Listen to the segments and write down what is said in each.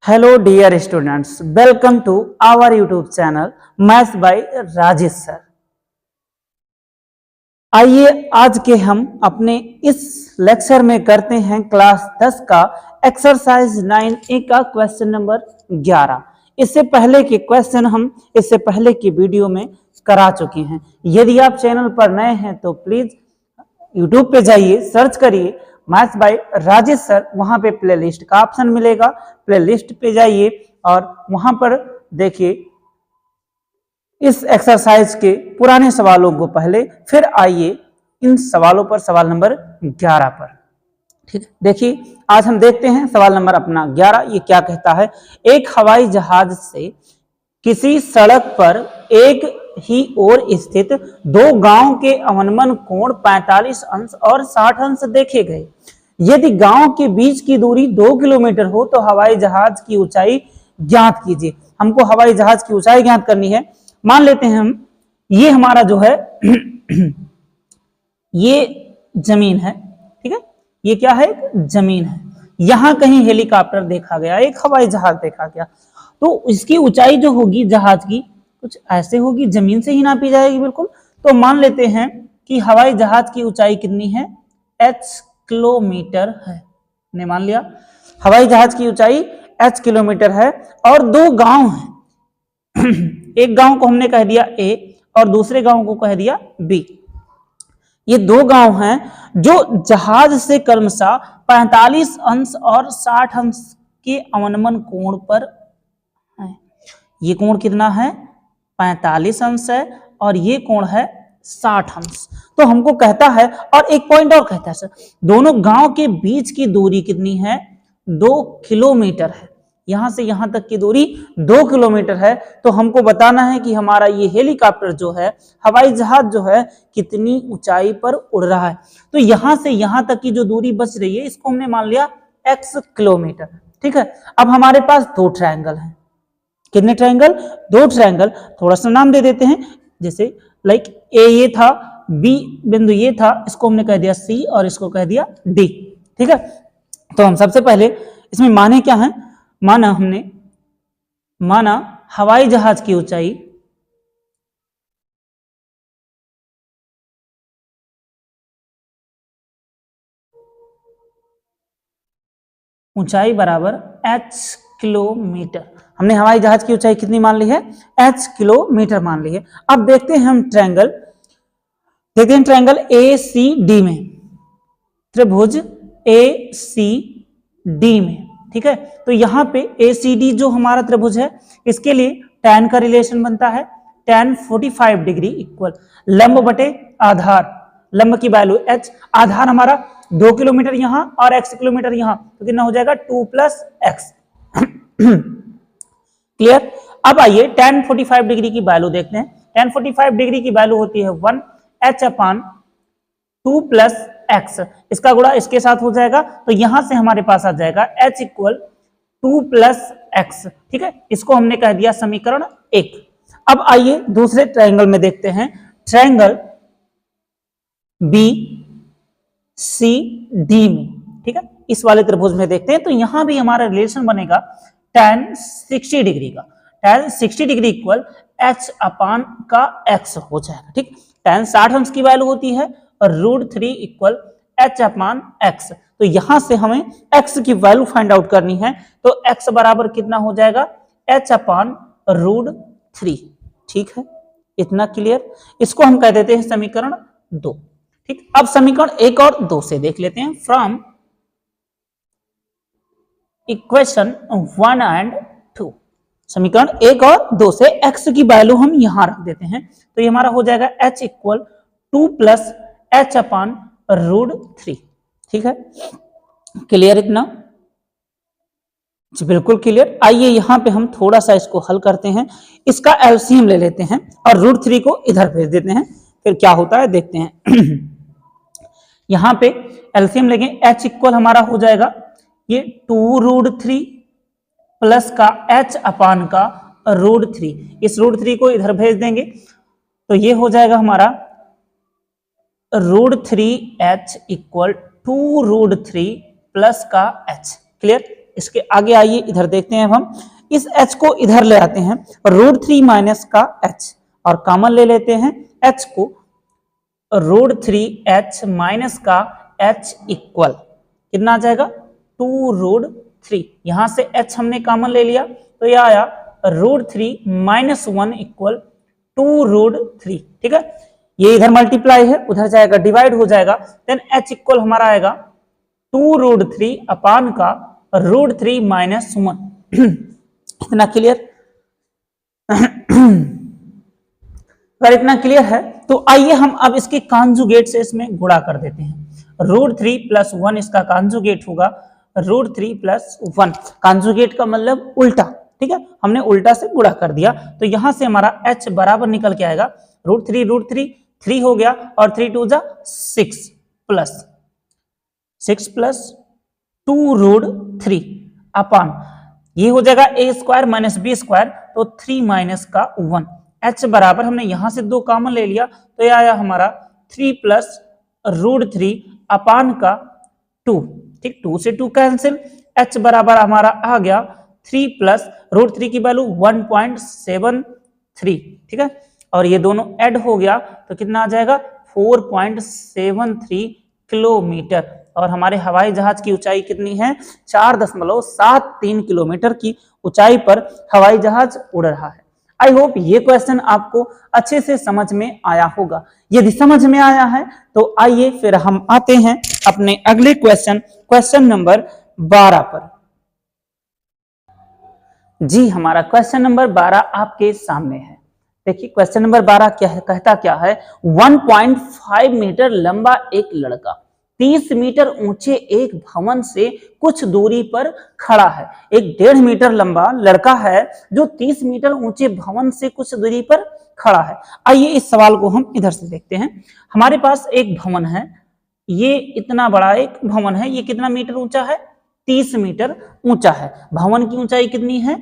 Hello dear students, welcome to our YouTube channel Maths by Rajesh sir. आइए आज के हम अपने इस लेक्चर में करते हैं क्लास 10 का एक्सरसाइज 9A का क्वेश्चन नंबर 11। इससे पहले के क्वेश्चन हम इससे पहले की वीडियो में करा चुके हैं। यदि आप चैनल पर नए हैं तो प्लीज YouTube पे जाइए, सर्च करिए मैथ्स बाय राजेश सर, वहां पे प्लेलिस्ट का ऑप्शन मिलेगा, प्लेलिस्ट पे जाइए और वहां पर देखिए इस एक्सरसाइज के पुराने सवालों को पहले, फिर आइए इन सवालों पर, सवाल नंबर 11 पर। ठीक है, देखिए आज हम देखते हैं सवाल नंबर अपना 11। ये क्या कहता है, एक हवाई जहाज से किसी सड़क पर एक ही ओर स्थित दो गांव के अवनमन कोण 45 अंश और 60 अंश देखे गए। यदि गांव के बीच की दूरी 2 किलोमीटर हो तो हवाई जहाज की ऊंचाई ज्ञात कीजिए। हमको हवाई जहाज की ऊंचाई ज्ञात करनी है। मान लेते हैं हम, ये हमारा जो है ये जमीन है, ठीक है, ये क्या है, जमीन है। यहां कहीं हेलीकॉप्टर देखा गया, एक हवाई जहाज देखा गया, तो इसकी ऊंचाई जो होगी जहाज की कुछ ऐसे होगी, जमीन से ही नापी जाएगी बिल्कुल। तो मान लेते हैं कि हवाई जहाज की ऊंचाई कितनी है, h किलोमीटर है। ने मान लिया हवाई जहाज की ऊंचाई h किलोमीटर है और दो गांव हैं। एक गांव को हमने कह दिया A और दूसरे गांव को कह दिया B। ये दो गांव हैं जो जहाज से क्रमशः 45 अंश और 60 अंश के अवनमन कोण पर है। ये कोण कितना है, 45 अंश है और ये कोण है 60 अंश। तो हमको कहता है, और एक पॉइंट और कहता है सर, दोनों गांव के बीच की दूरी कितनी है, 2 किलोमीटर है। यहां से यहां तक की दूरी 2 किलोमीटर है। तो हमको बताना है कि हमारा ये हेलीकॉप्टर जो है, हवाई जहाज जो है, कितनी ऊंचाई पर उड़ रहा है। तो यहां से यहां तक की जो दूरी बच रही है, इसको हमने मान लिया x किलोमीटर। ठीक है, अब हमारे पास दो ट्रायंगल हैं। कितने ट्रायंगल, दो ट्रायंगल। थोड़ा सा नाम दे देते हैं, जैसे लाइक ए ये था, बी बिंदु ये था, इसको हमने कह दिया सी और इसको कह दिया डी। ठीक है, तो हम सबसे पहले इसमें माने क्या है, हमने माना हवाई जहाज की ऊंचाई बराबर h किलोमीटर। हमने हवाई जहाज की ऊंचाई कितनी मान ली है, h किलोमीटर मान ली है। अब देखते हैं हम ट्रायंगल, देखते हैं ट्रायंगल ACD में, त्रिभुज ACD में। ठीक है, तो यहाँ पे ACD जो हमारा त्रिभुज है, इसके लिए tan का रिलेशन बनता है tan 45 डिग्री इक्वल लंब बटे आधार। लंब की वैल्यू h, आधार हमारा 2 किलोमीटर यहाँ और x किलोमीटर यहाँ, तो कितना हो जाएगा 2 + x। क्लियर। अब आइए tan 45 डिग्री की वैल्यू देखते हैं। tan 45 डिग्री की वैल्यू होती है 1h/2 + x। इसका गुणा इसके साथ हो जाएगा, तो यहां से हमारे पास आ जाएगा h = 2 + x। ठीक है, इसको हमने कह दिया समीकरण 1। अब आइए दूसरे ट्रायंगल में देखते हैं, ट्रायंगल BCD में। ठीक है, इस वाले त्रिभुज में देखते हैं, तो यहां भी हमारा रिलेशन बनेगा tan 60 डिग्री का। tan 60 डिग्री इक्वल h/x हो जाएगा। ठीक, tan 60 अंश की वैल्यू होती है और √3 इक्वल h/x। तो यहां से हमें x की वैल्यू फाइंड आउट करनी है, तो x बराबर कितना हो जाएगा, h/√3। ठीक है, इतना क्लियर। इसको हम कह देते हैं समीकरण 2। ठीक, अब समीकरण 1 और 2 से देख लेते हैं। फ्रॉम इक्वेशन 1 एंड 2, समीकरण 1 और 2 से x की वैल्यू हम यहां रख देते हैं, तो ये हमारा हो जाएगा h = 2 + h/√3। ठीक है, क्लियर इतना जी, बिल्कुल क्लियर। आइए यहां पे हम थोड़ा सा इसको हल करते हैं, इसका एलसीएम ले लेते हैं और √3 को इधर भेज देते हैं, फिर क्या होता है देखते हैं। यहां पे एलसीएम लेंगे, h इक्वल हमारा हो जाएगा ये 2√3 प्लस का h/√3। इस √3 को इधर भेज देंगे, तो ये हो जाएगा हमारा √3h = 2√3 प्लस का h। क्लियर, इसके आगे आइए, इधर देखते हैं। अब हम इस h को इधर ले आते हैं, √3 माइनस का h, और कॉमन ले लेते हैं h को, √3h माइनस का h इक्वल कितना आ जाएगा 2√3। यहां से h हमने कॉमन ले लिया तो यह आया √3 माइनस 1 इक्वल 2√3। ठीक है, ये इधर मल्टीप्लाई है, उधर जाएगा डिवाइड हो जाएगा, देन h इक्वल हमारा आएगा 2√3 अपान का √3 माइनस 1। इतना क्लियर? अगर इतना क्लियर है तो आइए हम अब इसके कॉन्जुगेट से इसमें गुणा कर देते हैं। √3 प्लस 1 इसका कॉन्जुगेट होगा √3 प्लस 1। कॉन्जुगेट का मतलब उल्टा, ठीक है, हमने उल्टा से गुणा कर दिया, तो यहां से हमारा h बराबर निकल के आएगा √3 3 हो गया, और 3 2 जा 6 प्लस 2√3 अपान, ये हो जाएगा a² माइनस b², तो 3 माइनस का 1। h बराबर हमने यहां से 2 कॉमन ले लिया तो यह आया हमारा 3 प्लस √3 अपान का 2। ठीक, 2 से 2 कैंसिल, h बराबर हमारा आ गया 3 प्लस √3 की वैल्यू 1.73। ठीक है, और ये दोनों ऐड हो गया तो कितना आ जाएगा 4.73 किलोमीटर। और हमारे हवाई जहाज की ऊंचाई कितनी है 4.73 किलोमीटर की ऊंचाई पर हवाई जहाज उड़ रहा है। आई होप ये क्वेश्चन आपको अच्छे से समझ में आया होगा। यदि समझ में आया है तो आइए फिर हम आते हैं अपने अगले क्वेश्चन नंबर 12 पर। जी, हमारा क्वेश्चन नंबर 12 आपके सामने है। देखिए क्वेश्चन नंबर 12 क्या है, कहता क्या है, 1.5 मीटर लंबा एक लड़का 30 मीटर ऊंचे एक भवन से कुछ दूरी पर खड़ा है। एक 1.5 मीटर लंबा लड़का है जो 30 मीटर ऊंचे भवन से कुछ दूरी पर खड़ा है। आइए इस सवाल को हम इधर से देखते हैं। हमारे पास एक भवन है, ये इतना बड़ा एक भवन है, ये कितना मीटर ऊंचा है 30 मीटर ऊंचा है। भवन की ऊंचाई कितनी है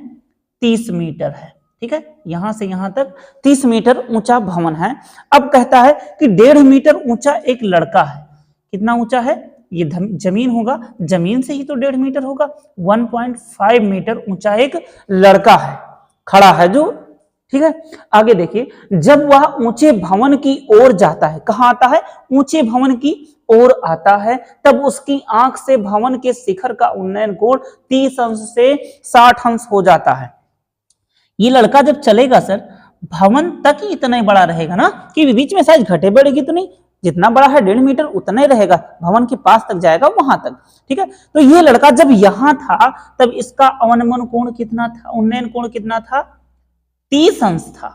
30 मीटर है। ठीक है, यहां से यहां तक 30 मीटर ऊंचा भवन है। अब कहता है कि 1.5 मीटर ऊंचा एक लड़का है। कितना ऊंचा है, ये जमीन होगा, जमीन से ही तो 1.5 मीटर होगा। 1.5 मीटर ऊंचा एक लड़का है, खड़ा है जो। ठीक है, आगे देखिए, जब वह ऊंचे भवन की ओर जाता है, कहां आता है ऊंचे भवन की ओर आता है, तब उसकी आंख से भवन के शिखर का उन्नयन कोण 30 अंश से 60 अंश हो जाता है। ये लड़का जब चलेगा सर, भवन तक ही इतना ही बड़ा रहेगा ना, कि बीच में साइज घटे बढ़ेगी तो नहीं, जितना बड़ा है 1.5 मीटर उतना ही रहेगा, भवन के पास तक जाएगा वहां तक। ठीक है, तो ये लड़का जब यहां था तब इसका अवनमन कोण कितना था, उन्नयन कोण कितना था 30 अंश था।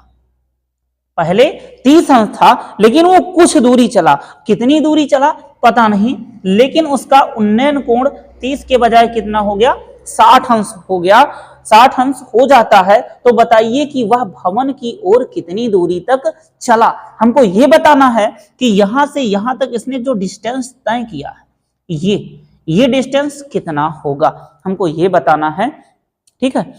पहले 30 अंश था, लेकिन वो कुछ दूरी चला, कितनी दूरी चला पता नहीं, लेकिन उसका उन्नयन कोण 30 के बजाय कितना हो गया 60 अंश हो गया। 60 अंश हो जाता है तो बताइए कि वह भवन की ओर कितनी दूरी तक चला। हमको यह बताना है कि यहां से यहां तक इसने जो डिस्टेंस तय किया है, ये डिस्टेंस कितना होगा, हमको ये बताना है। ठीक है,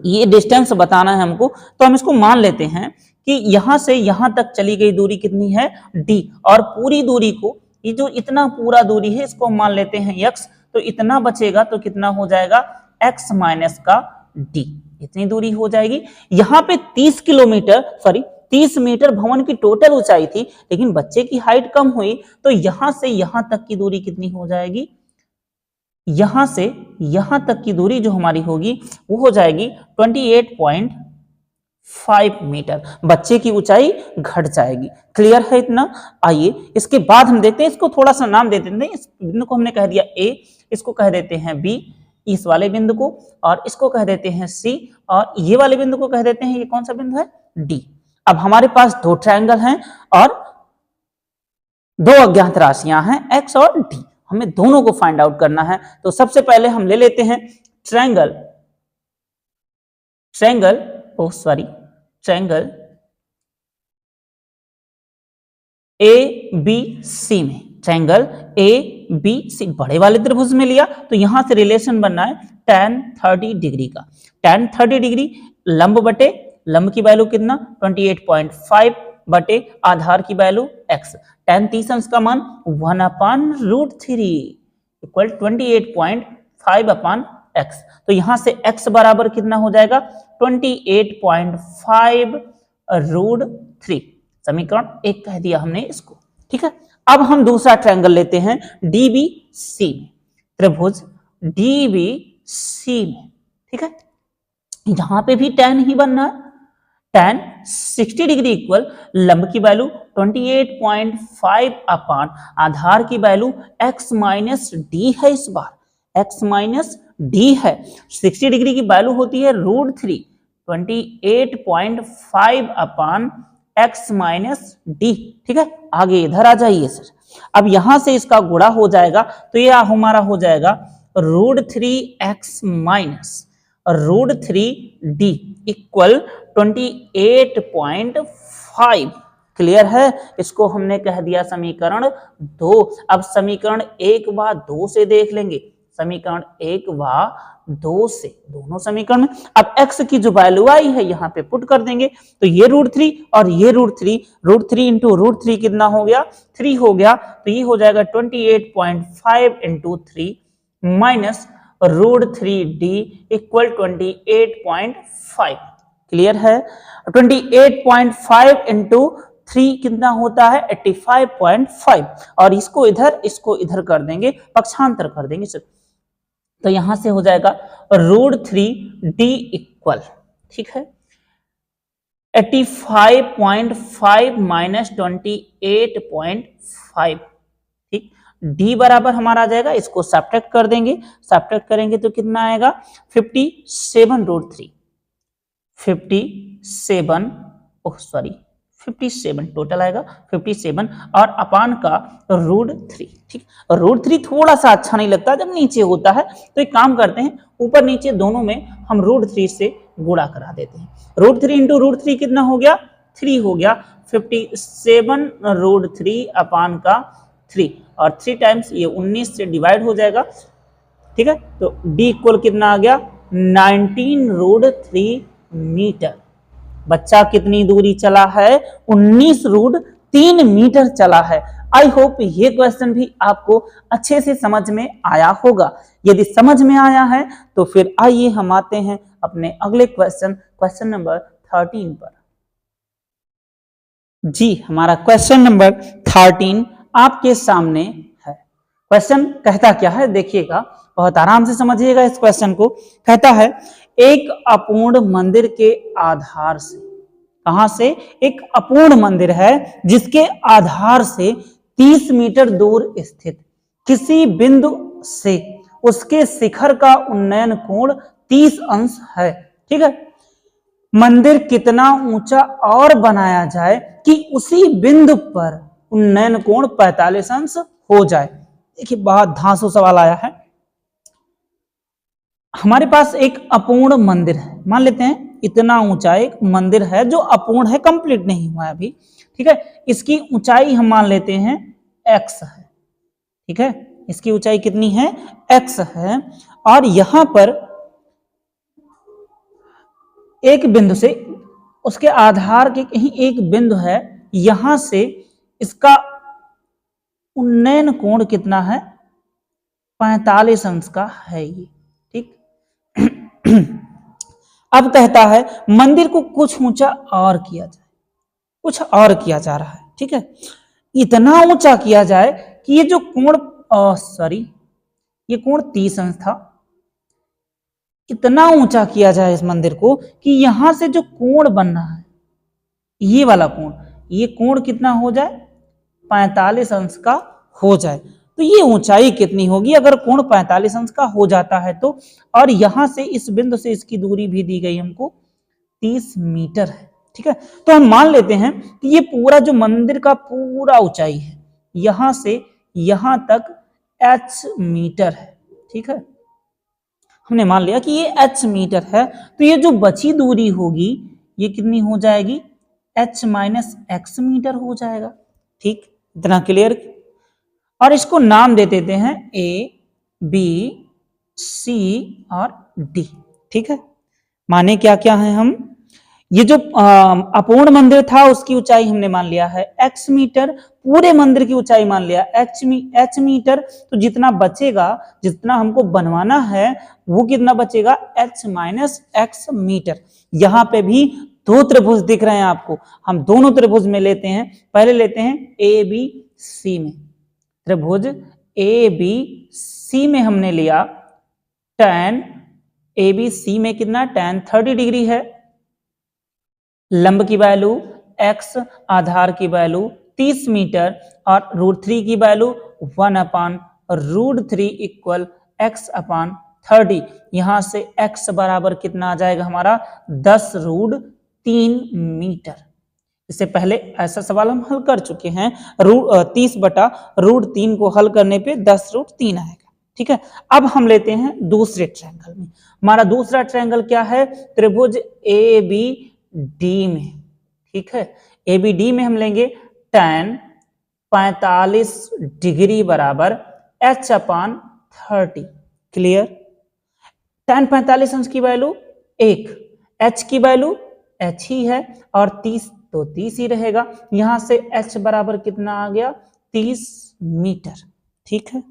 ये डिस्टेंस बताना है हमको, तो हम इसको मान लेते हैं कि यहां से यहां तक चली गई दूरी कितनी है d, और पूरी दूरी को, ये जो इतना पूरा दूरी है इसको मान लेते हैं x, तो इतना बचेगा तो कितना हो जाएगा x माइनस का d, इतनी दूरी हो जाएगी। यहां पे 30 मीटर भवन की टोटल ऊंचाई थी, लेकिन बच्चे की हाइट कम हुई तो यहां से यहां तक की दूरी कितनी हो जाएगी, यहां से यहां तक की दूरी जो हमारी होगी वो हो जाएगी 28.5 मीटर। बच्चे की ऊंचाई घट जाएगी। क्लियर है इतना? आइए इसके बाद हम देखते हैं, इसको थोड़ा सा नाम दे देते हैं। इस बिंदु को हमने कह दिया A, इसको कह देते हैं B, इस वाले बिंदु को, और इसको कह देते हैं C, और ये वाले बिंदु को कह देते हैं, ये कौन सा बिंदु है D। अब हमारे पास 2 ट्रायंगल हैं और 2 अज्ञात राशियां हैं x और d, हमें दोनों को फाइंड आउट करना है। तो सबसे पहले हम ले लेते हैं ट्रायंगल ABC में, ट्रायंगल ABC बड़े वाले त्रिभुज में लिया तो यहां से रिलेशन बनना है tan 30 डिग्री का। tan 30 डिग्री लंब बटे लंब की वैल्यू कितना 28.5 बटे आधार की वैल्यू x। tan 30 अंश का मान 1/√3 इक्वल 28.5/x x। तो यहां से x बराबर कितना हो जाएगा 28.5 रूट 3। समीकरण 1 कह दिया हमने इसको। ठीक है, अब हम दूसरा ट्रायंगल लेते हैं DBC में, त्रिभुज DBC में। ठीक है, यहां पे भी tan ही बनना है। tan 60 डिग्री इक्वल लंब की वैल्यू 28.5 अपान आधार की वैल्यू x माइनस डी है। इस बार x माइनस डी है। 60 डिग्री की वैल्यू होती है रूट 3, 28.5 अपान x माइनस डी। ठीक है, आगे इधर आ जाइए सर। अब यहां से इसका गुणा हो जाएगा तो ये हमारा हो जाएगा root 3x minus root 3d equal 28.5। Clear है, इसको हमने कह दिया समीकरण 2। अब समीकरण 1 व 2 से देख लेंगे, समीकरण 1 व 2 से दोनों समीकरण में। अब x की जो वैल्यू आई है यहां पे पुट कर देंगे, तो ये रूट 3 और ये रूट 3 इंटू रूट 3 कितना हो गया 3 हो गया, तो ये हो जाएगा 28.5 into 3 minus root 3d equal 28.5। Clear है, 28.5 इंटू 3 कितना होता है 85.5, और इसको इधर कर देंगे, पक्षांतर कर देंगे सर। तो यहां से हो जाएगा रूट 3d इक्वल, ठीक है, 85.5 माइनस 28.5। ठीक, d बराबर हमारा आ जाएगा, इसको सब्ट्रैक्ट कर देंगे, सब्ट्रैक्ट करेंगे तो कितना आएगा 57 रूट 3, 57 टोटल आएगा 57 और अपान का रूट 3। ठीक, रूट 3 थोड़ा सा अच्छा नहीं लगता जब नीचे होता है, तो एक काम करते हैं ऊपर नीचे दोनों में हम रूट 3 से गुणा करा देते हैं। रूट 3 इंटू रूट 3 कितना हो गया 3 हो गया, 57 रूट 3 अपान का 3 और 3 टाइम्स ये 19 से डिवाइड हो जाएगा। ठीक है, तो d इक्वल कितना आ गया 19 रूट 3 मीटर। बच्चा कितनी दूरी चला है 19 रूट 3 मीटर चला है। आई होप ये क्वेश्चन भी आपको अच्छे से समझ में आया होगा। यदि समझ में आया है तो फिर आइए हम आते हैं अपने अगले क्वेश्चन नंबर 13 पर। जी, हमारा क्वेश्चन नंबर 13 आपके सामने है। क्वेश्चन कहता क्या है देखिएगा, बहुत आराम से समझिएगा इस क्वेश्चन को। कहता है एक अपूर्ण मंदिर के आधार से, कहां से, एक अपूर्ण मंदिर है जिसके आधार से 30 मीटर दूर स्थित किसी बिंदु से उसके शिखर का उन्नयन कोण 30 अंश है। ठीक है, मंदिर कितना ऊंचा और बनाया जाए कि उसी बिंदु पर उन्नयन कोण 45 अंश हो जाए। देखिए बहुत धांसू सवाल आया है। हमारे पास एक अपूर्ण मंदिर है, मान लेते हैं इतना ऊंचा एक मंदिर है जो अपूर्ण है, कंप्लीट नहीं हुआ है अभी। ठीक है, इसकी ऊंचाई हम मान लेते हैं x है। ठीक है, इसकी ऊंचाई कितनी है x है, और यहां पर एक बिंदु से उसके आधार के कहीं एक बिंदु है, यहां से इसका उन्नयन कोण कितना है 45 अंश का है ये। ठीक अब कहता है मंदिर को कुछ ऊंचा और किया जाए, कुछ और किया जा रहा है। ठीक है, इतना ऊंचा किया जाए कि ये जो कोण ये कोण 30 अंश था, इतना ऊंचा किया जाए इस मंदिर को कि यहां से जो कोण बनना है ये वाला कोण, ये कोण कितना हो जाए 45 अंश का हो जाए। तो ये ऊंचाई कितनी होगी अगर कोण 45 अंश का हो जाता है तो, और यहां से इस बिंदु से इसकी दूरी भी दी गई हमको 30 मीटर है। ठीक है, तो हम मान लेते हैं कि ये पूरा जो मंदिर का पूरा ऊंचाई है यहां से यहां तक h मीटर है। ठीक है, हमने मान लिया कि ये h मीटर है, तो ये जो बची दूरी होगी ये कितनी हो जाएगी h माइनस x मीटर हो जाएगा। ठीक, इतना क्लियर, और इसको नाम दे देते हैं A, B, C और D। ठीक है, माने क्या क्या है हम, ये जो अपूर्ण मंदिर था उसकी ऊंचाई हमने मान लिया है x मीटर, पूरे मंदिर की ऊंचाई मान लिया h मीटर। तो जितना बचेगा, जितना हमको बनवाना है वो कितना बचेगा, h माइनस x मीटर। यहाँ पे भी दो त्रिभुज दिख रहे हैं आपको, हम दोनों त्रिभुज में लेते हैं। पहले लेते हैं ए बी सी में, त्रिभुज ए बी सी में हमने लिया tan ए बी सी में कितना, tan 30 डिग्री है, लंब की वैल्यू x, आधार की वैल्यू 30 मीटर और √3 की वैल्यू 1/√3 इक्वल x अपान 30। यहां से x बराबर कितना आ जाएगा हमारा 10√3 मीटर। इससे पहले ऐसा सवाल हम हल कर चुके हैं, 30/√3 को हल करने पे 10√3 आएगा। ठीक है, अब हम लेते हैं दूसरे ट्रायंगल में। हमारा दूसरा ट्रायंगल क्या है, त्रिभुज ए बी डी में। ठीक है, ए बी डी में हम लेंगे tan 45 डिग्री बराबर h अपान 30। क्लियर, tan 45 अंश की वैल्यू 1, h की वैल्यू h ही है और 30 तो 30 ही रहेगा। यहां से h बराबर कितना आ गया, 30 मीटर। ठीक है,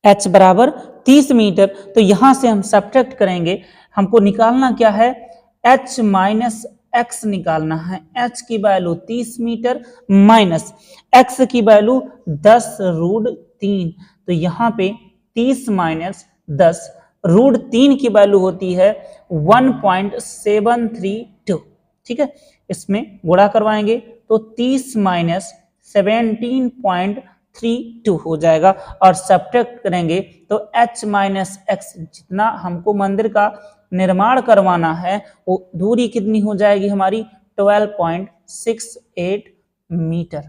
h बराबर 30 मीटर। तो यहां से हम सब्ट्रैक्ट करेंगे, हमको निकालना क्या है, h माइनस x निकालना है। h की वैल्यू 30 मीटर माइनस x की वैल्यू 10√3। तो यहाँ पे 30 माइनस 10√3 की वैल्यू होती है 1.732। ठीक है, इसमें गुणा करवाएंगे तो 30 माइनस 17.32 हो जाएगा और सब्ट्रैक्ट करेंगे तो h माइनस x, जितना हमको मंदिर का निर्माण करवाना है वो दूरी कितनी हो जाएगी हमारी, 12.68 मीटर।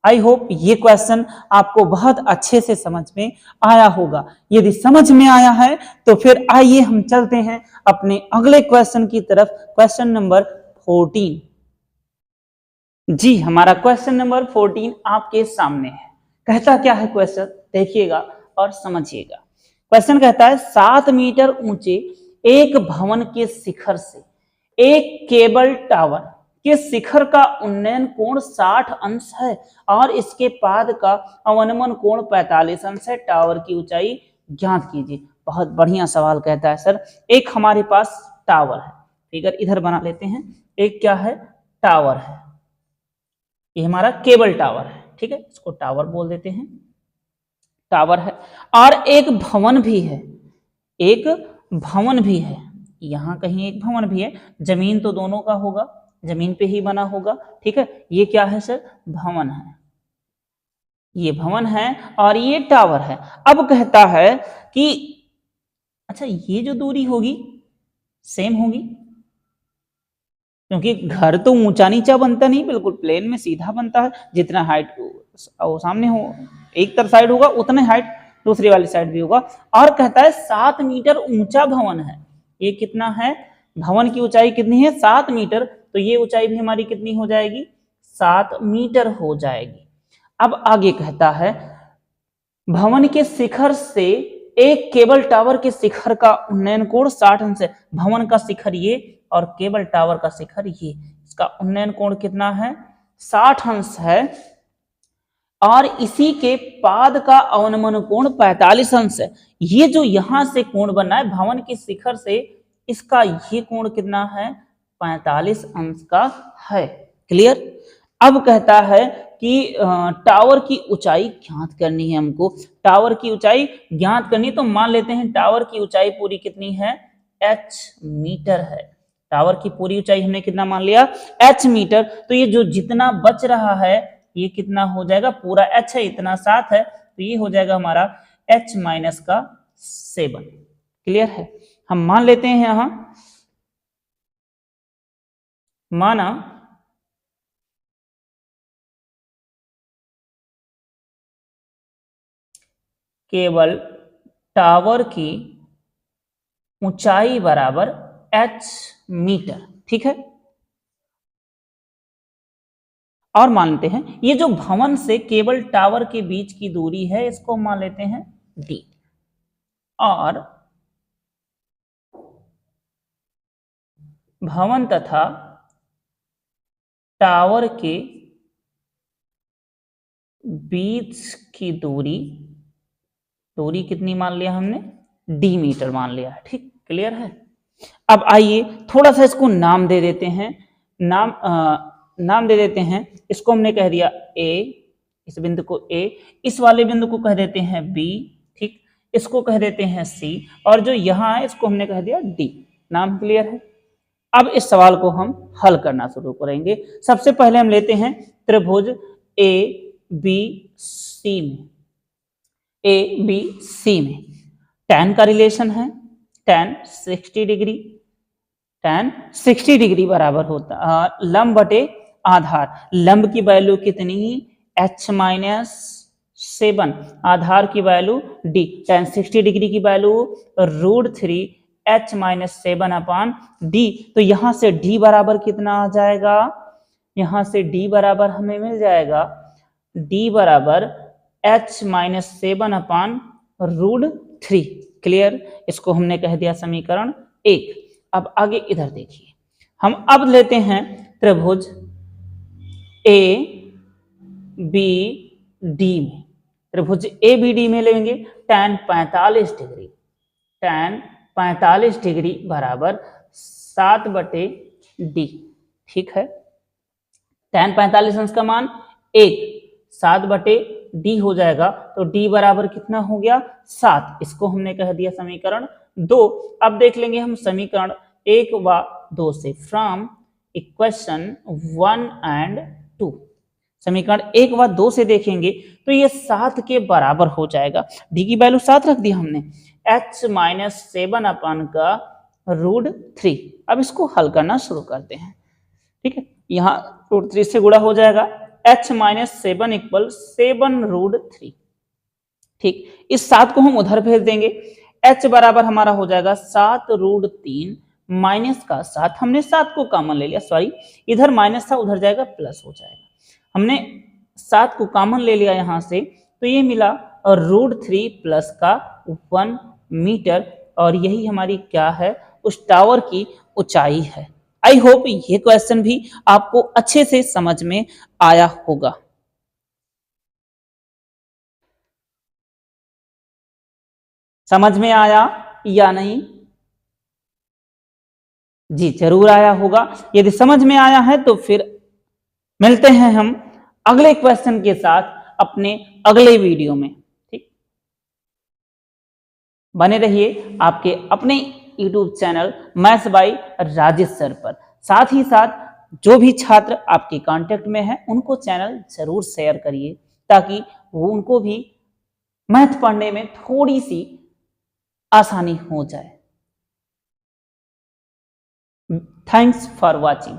आई होप ये क्वेश्चन आपको बहुत अच्छे से समझ में आया होगा। यदि समझ में आया है तो फिर आइए हम चलते हैं अपने अगले क्वेश्चन की तरफ, क्वेश्चन नंबर 14। जी, हमारा क्वेश्चन नंबर 14 आपके सामने है। कहता क्या है क्वेश्चन, देखिएगा और समझिएगा। क्वेश्चन कहता है 7 मीटर ऊंचे एक भवन के शिखर से एक केबल टावर के शिखर का उन्नयन कोण 60 अंश है और इसके पाद का अवनमन कोण 45 अंश है। टावर की ऊंचाई ज्ञात कीजिए। बहुत बढ़िया सवाल कहता है सर। एक हमारे पास टावर है, फिगर इधर बना लेते हैं। एक क्या है, टावर है, ये हमारा केबल टावर है। ठीक है, इसको टावर बोल देते हैं, टावर है। और एक भवन भी है, एक भवन भी है, यहां कहीं एक भवन भी है। जमीन तो दोनों का होगा, जमीन पे ही बना होगा। ठीक है, ये क्या है सर, भवन है, ये भवन है और ये टावर है। अब कहता है कि अच्छा ये जो दूरी होगी सेम होगी, क्योंकि घर तो ऊंचा नीचा बनता नहीं, बिल्कुल प्लेन में सीधा बनता है। जितना हाइट वो सामने हो एक तरफ साइड होगा उतने हाइट दूसरी वाली साइड भी होगा। और कहता है 7 मीटर ऊंचा भवन है। ये कितना है, भवन की ऊंचाई कितनी है, 7 मीटर। तो ये ऊंचाई भी हमारी कितनी हो जाएगी, 7 मीटर हो जाएगी। अब आगे कहता है भवन के शिखर से एक केबल टावर के शिखर का उन्नयन कोण 60 अंश है। भवन का शिखर ये और केबल टावर का शिखर ये, इसका उन्नयन कोण कितना है, 60 अंश है और इसी के पाद का अवनमन कोण 45 अंश है। ये जो यहां से कोण बना है भवन के शिखर से, इसका ये कोण कितना है, 45 अंश का है। क्लियर। अब कहता है कि टावर की ऊंचाई ज्ञात करनी है हमको। टावर की ऊंचाई ज्ञात करनी, तो मान लेते हैं टावर की ऊंचाई पूरी कितनी है, h मीटर है। टावर की पूरी ऊंचाई हमने कितना मान लिया, h मीटर। तो ये जो जितना बच रहा है ये कितना हो जाएगा, पूरा h है, इतना 7 है, तो ये हो जाएगा हमारा h माइनस का 7। क्लियर है। हम मान लेते हैं यहां, माना केवल टावर की ऊंचाई बराबर h मीटर। ठीक है, और मान लेते हैं ये जो भवन से केबल टावर के बीच की दूरी है इसको मान लेते हैं d, और भवन तथा टावर के बीच की दूरी कितनी मान लिया हमने, डी मीटर मान लिया है। ठीक, क्लियर है। अब आइए थोड़ा सा इसको नाम दे देते हैं, नाम दे देते हैं। इसको हमने कह दिया ए, इस बिंदु को ए, इस वाले बिंदु को कह देते हैं बी, ठीक, इसको कह देते हैं सी, और जो यहां है इसको हमने कह दिया डी। नाम क्लियर है। अब इस सवाल को हम हल करना शुरू करेंगे। सबसे पहले हम लेते हैं त्रिभुज ए बी सी में, ए बी सी में tan का रिलेशन है, tan 60 डिग्री, tan 60 डिग्री बराबर होता लंब बटे आधार। लंब की वैल्यू कितनी, h माइनस 7, आधार की वैल्यू d, tan 60 डिग्री की वैल्यू √3 h माइनस 7 अपान डी। तो यहां से d बराबर कितना आ जाएगा, यहां से d बराबर हमें मिल जाएगा, d बराबर h माइनस 7 अपान √3। क्लियर, इसको हमने कह दिया समीकरण 1। अब आगे इधर देखिए, हम अब लेते हैं त्रिभुज ए बी डी में। त्रिभुज ए बी डी में लेंगे tan 45 डिग्री, tan 45 डिग्री बराबर 7 बटे डी। ठीक है, tan 45 अंश का मान 1, 7 बटे डी हो जाएगा, तो डी बराबर कितना हो गया, 7। इसको हमने कह दिया समीकरण 2। अब देख लेंगे हम समीकरण 1 व 2 से, फ्रॉम इक्वेशन 1 एंड 2। समीकरण 1 व 2 से देखेंगे तो ये 7 के बराबर हो जाएगा। डी की वैल्यू 7 रख दी हमने, h माइनस 7 अपान का √3। अब इसको हल करना शुरू करते हैं। ठीक है, यहाँ √3 से गुणा हो जाएगा, h माइनस 7 इक्वल 7√3। ठीक, इस 7 को हम उधर भेज देंगे, h बराबर हमारा हो जाएगा 7√3 माइनस का 7, हमने 7 को कॉमन ले लिया, सॉरी इधर माइनस था उधर जाएगा प्लस हो जाएगा। हमने 7 को कॉमन ले लिया यहां से, तो ये मिला √3 प्लस का 1 मीटर, और यही हमारी क्या है, उस टावर की ऊंचाई है। आई होप ये क्वेश्चन भी आपको अच्छे से समझ में आया होगा। समझ में आया या नहीं? जी जरूर आया होगा। यदि समझ में आया है तो फिर मिलते हैं हम अगले क्वेश्चन के साथ अपने अगले वीडियो में। ठीक, बने रहिए आपके अपने YouTube channel maths by Rajesh sir पर। साथ ही साथ जो भी छात्र आपके कांटेक्ट में हैं उनको चैनल जरूर शेयर करिए, ताकि वो उनको भी मैथ पढ़ने में थोड़ी सी आसानी हो जाए। Thanks for watching.